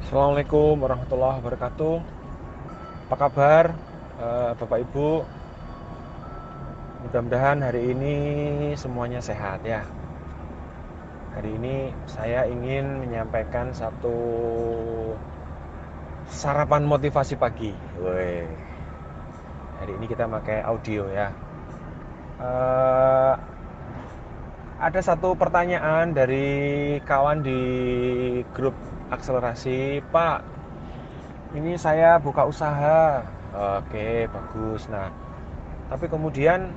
Assalamualaikum warahmatullahi wabarakatuh. Apa kabar, Bapak Ibu? Mudah-mudahan hari ini semuanya sehat ya. Hari ini saya ingin menyampaikan satu sarapan motivasi pagi. Woi, hari ini kita pakai audio ya. Eh, ada satu pertanyaan dari kawan di grup akselerasi, Pak. Ini saya buka usaha. Oke, bagus. Nah, tapi kemudian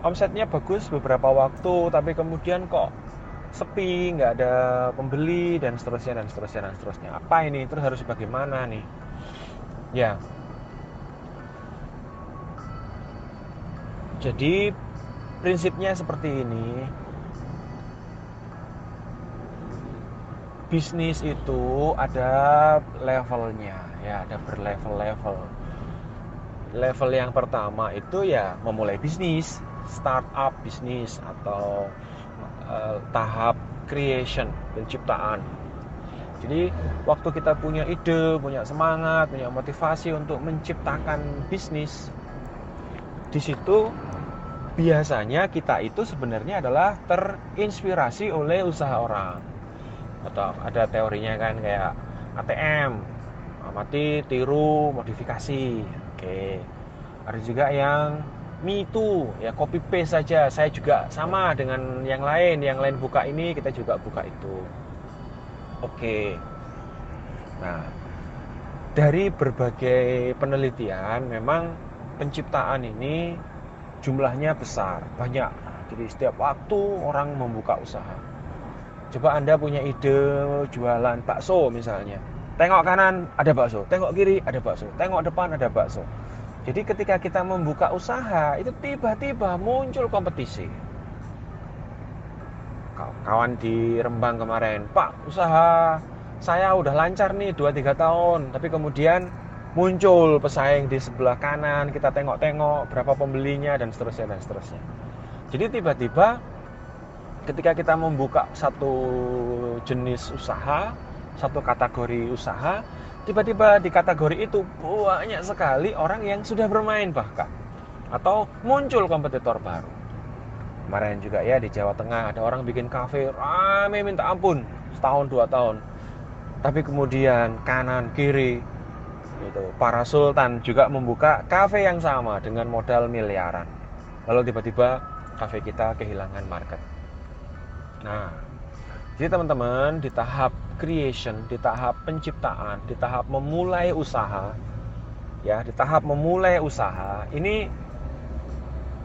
omsetnya bagus beberapa waktu, tapi kemudian kok sepi, nggak ada pembeli dan seterusnya dan seterusnya dan seterusnya. Apa ini? Terus harus bagaimana nih? Ya, jadi prinsipnya seperti ini. Bisnis itu ada levelnya, ya, ada berlevel-level. Level yang pertama itu ya memulai bisnis, startup bisnis atau tahap creation, penciptaan. Jadi waktu kita punya ide, punya semangat, punya motivasi untuk menciptakan bisnis, di situ biasanya kita itu sebenarnya adalah terinspirasi oleh usaha orang. Atau ada teorinya kan kayak ATM, amati, tiru, modifikasi. Oke. Ada juga yang me too, ya copy paste saja. Saya juga sama dengan yang lain buka ini, kita juga buka itu. Oke. Nah, dari berbagai penelitian memang penciptaan ini jumlahnya besar, banyak. Jadi setiap waktu orang membuka usaha. Coba Anda punya ide jualan bakso misalnya. Tengok kanan ada bakso, tengok kiri ada bakso, tengok depan ada bakso. Jadi ketika kita membuka usaha, itu tiba-tiba muncul kompetisi. Kawan di Rembang kemarin, Pak, usaha saya udah lancar nih 2-3 tahun, tapi kemudian muncul pesaing di sebelah kanan, kita tengok-tengok berapa pembelinya dan seterusnya dan seterusnya. Jadi tiba-tiba ketika kita membuka satu jenis usaha, satu kategori usaha, tiba-tiba di kategori itu banyak sekali orang yang sudah bermain bahkan, atau muncul kompetitor baru. Kemarin juga ya di Jawa Tengah ada orang bikin kafe rame minta ampun setahun 2 tahun, tapi kemudian kanan kiri itu para sultan juga membuka kafe yang sama dengan modal miliaran, lalu tiba-tiba kafe kita kehilangan market. Nah, jadi teman-teman di tahap creation, di tahap penciptaan, di tahap memulai usaha, ya di tahap memulai usaha ini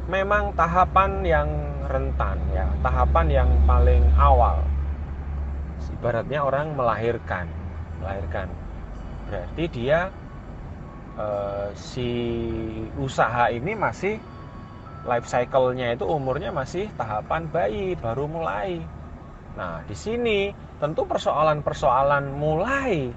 memang tahapan yang rentan, ya tahapan yang paling awal. Ibaratnya orang melahirkan berarti dia si usaha ini masih life cycle-nya itu umurnya masih tahapan bayi, baru mulai. Nah, di sini tentu persoalan-persoalan mulai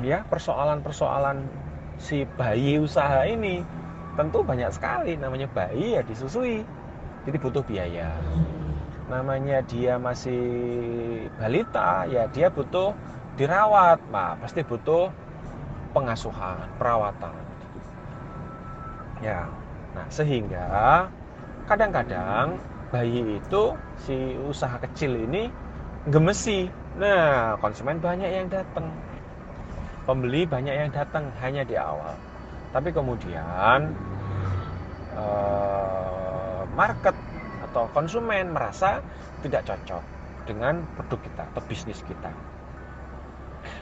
ya, persoalan-persoalan si bayi usaha ini tentu banyak sekali. Namanya bayi ya disusui, jadi butuh biaya. Namanya dia masih balita ya dia butuh dirawat, nah pasti butuh pengasuhan, perawatan ya. Nah, sehingga kadang-kadang bayi itu si usaha kecil ini gemesi. Nah, konsumen banyak yang datang, pembeli banyak yang datang hanya di awal. Tapi kemudian market atau konsumen merasa tidak cocok dengan produk kita atau bisnis kita.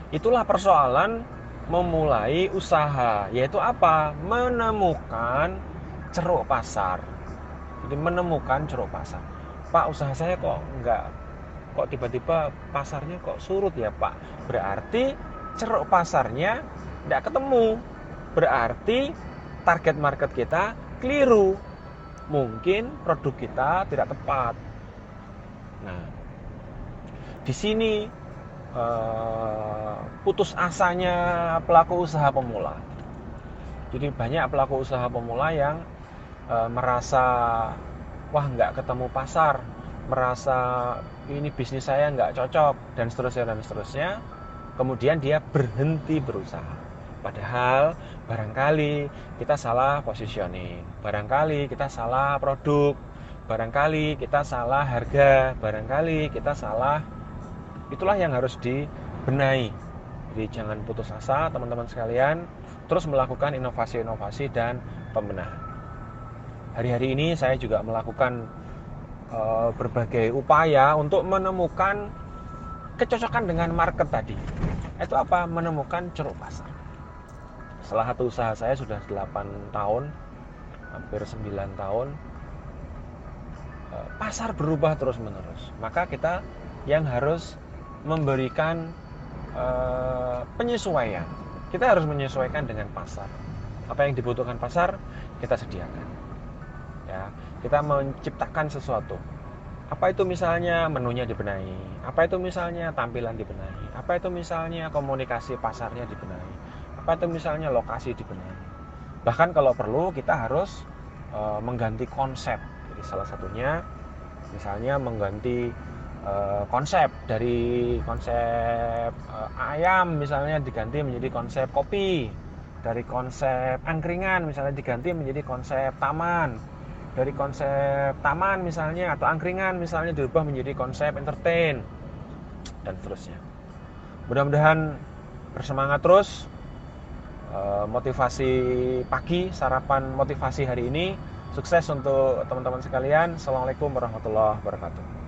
Itulah persoalan memulai usaha, yaitu apa? Menemukan ceruk pasar. Jadi menemukan ceruk pasar. Pak, usaha saya kok tiba-tiba pasarnya kok surut ya Pak? Berarti ceruk pasarnya tidak ketemu. Berarti target market kita keliru. Mungkin produk kita tidak tepat. Nah, di sini putus asanya pelaku usaha pemula. Jadi banyak pelaku usaha pemula yang merasa wah nggak ketemu pasar, merasa ini bisnis saya nggak cocok dan seterusnya dan seterusnya. kemudian dia berhenti berusaha. Padahal barangkali kita salah positioning, barangkali kita salah produk, barangkali kita salah harga, barangkali kita salah. Itulah yang harus dibenahi. Jadi jangan putus asa teman-teman sekalian, terus melakukan inovasi-inovasi dan pembenahan. Hari-hari ini saya juga melakukan berbagai upaya untuk menemukan kecocokan dengan market tadi. Itu apa? Menemukan ceruk pasar. Salah satu usaha saya sudah 8 tahun, hampir 9 tahun. Pasar berubah terus-menerus. Maka kita yang harus memberikan penyesuaian. Kita harus menyesuaikan dengan pasar. Apa yang dibutuhkan pasar, kita sediakan. Ya, kita menciptakan sesuatu. Apa itu misalnya menunya dibenahi, apa itu misalnya tampilan dibenahi, apa itu misalnya komunikasi pasarnya dibenahi, apa itu misalnya lokasi dibenahi. Bahkan kalau perlu kita harus mengganti konsep. Jadi salah satunya misalnya mengganti konsep dari konsep ayam misalnya diganti menjadi konsep kopi, dari konsep angkringan misalnya diganti menjadi konsep taman, dari konsep taman misalnya atau angkringan misalnya dirubah menjadi konsep entertain dan seterusnya. Mudah-mudahan bersemangat terus. Motivasi pagi, sarapan motivasi hari ini sukses untuk teman-teman sekalian. Assalamualaikum warahmatullahi wabarakatuh.